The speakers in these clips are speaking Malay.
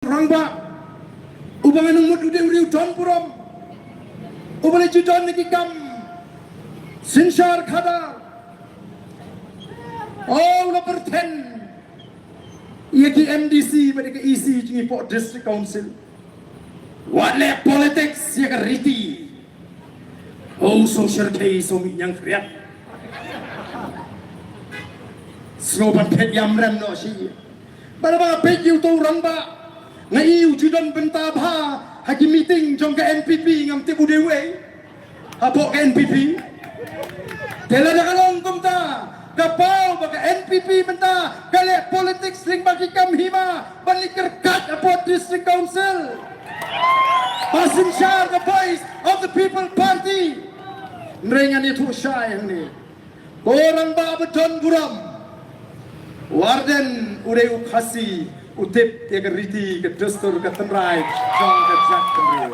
rangba ubangan umut udah don puram ubangan judan lagi kam sinsar khadar la perten ia ki MDC pada ke EC jingi Port District Council wale politics ia ke riti social case omi yang kriat sloban pet yam rem no si pada ba pet yu to rangba ngai yu judan benta bha haki meeting jong ke NPP ngam tibu dewe hapo ke NPP tela da kalong kumta kapau baka NPP benta kale politics ling bagi kam hima balik kerkat apot district council passing share the voice of the people party nrengan itu syai ni orang ba beton buram warden urei ukhasi utip ya keriti ke dastur ke tenrai jong ke jak kemru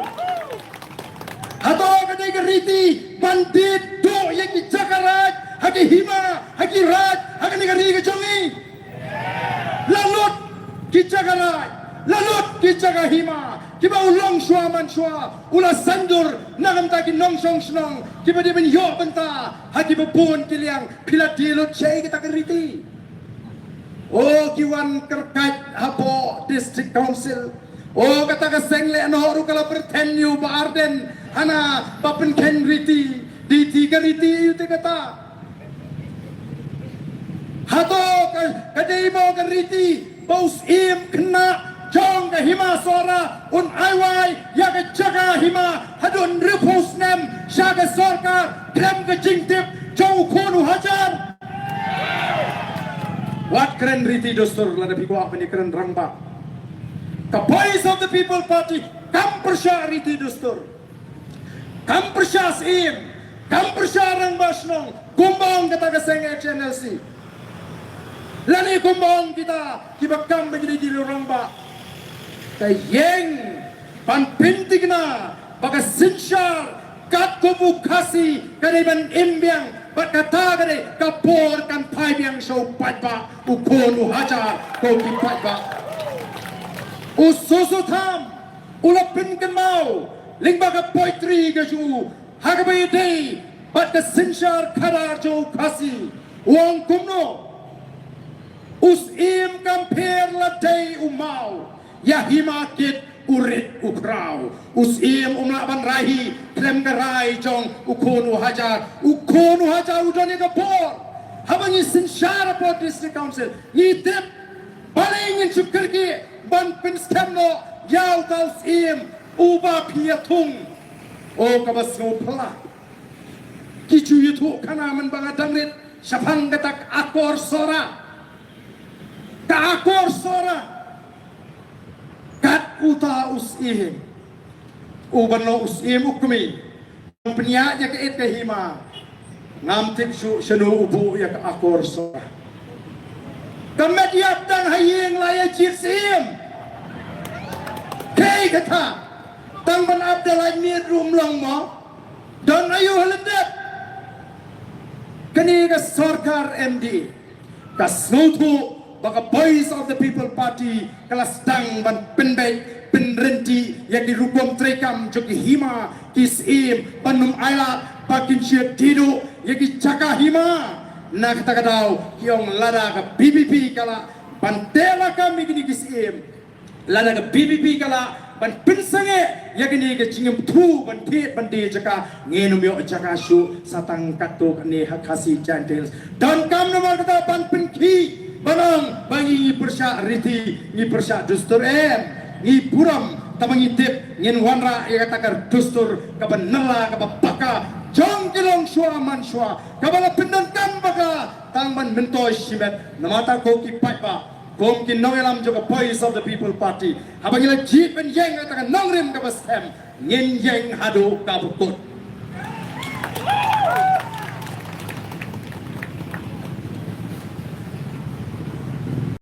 hato ke keriti bandit do yang di Jakarta haki hima haki raj haki negeri ke jongi lalut ki Jakarta lalut ki Jakarta hima kiba ulong shua man shua ula sandur nagam taki nong song snong kiba dia ben yo benta haki bepun kiliang pila dilut cai kita keriti kiwan kerkat hapo district council kata keseng le no ru kala pertenyu ba arden hana papen ken riti di tiga riti ute kata hato kadai mo ke riti baus im kena jong ke hima sora un aiwai ya ke jaga hima hadun repos nem syaga sorkar krem ke jingtip jauh konu hajar what keren riti dostur lada biku apa ni keren rangba the voice of the people party kam persya riti dostur kam persya sim kam persya rangba snong kumbang kata keseng HNLC lani kumbang kita kibakam begini di rangba kayeng pan pintigna baka sinsyar kat kubu kasi kariban imbiang bat kata kare kapor kan pai biang show patba ukonu hajar ko ki patba ususu tham ulapin kan mau lingba ka poetry ga ju hagabai dei bat ka sinshar khadar jo kasi wong kumno us im compare la dei umau ya himakit urit ukrau usim umlaban rahi klem garai jong ukonu hajar udan ni kapor habangi sinshara pot district council ni tip balingin chukar ki ban pin stemno yaw kal sim uba piatung kabas ngo pala kichu yutu kana man banga dangrit syapang gatak akor sora ka akor sora kat uta usihim ubano usim ukmi penyaja ke it ke hima ngam tip su senu ubu ya ke akor sora kamediat dan haying laya jirsim kei kata tang ban abdallah mir rumlang mo dan ayu halendet kani ka sarkar MD ka snutu baka voice of the people party kelas dang ban penbai penrenti yang dirukum trekam joki hima kisim panum aila bakin syed tidu yang dicaka hima na kata kadau kiong lada ka BBP kala pantela kami gini kisim lada ka BBP kala ban pensange yang gini ke cingem tu ban pit ban de jaka ngenum yo jaka su satang kato kane hakasi jantel dan kam nomor kata ban penki Banang bagi persya riti ni persya dustur ni puram tamangi tip ngin wanra ya katakar dustur kaban nela kabapaka jong kilong shua man shua kabala pindan kan baka tangman mentoy shimet namata ko ki paipa kom ki nongelam joka voice of the people party habangila jeep and yang katakan nongrim kabastem ngin yang hadu kabukut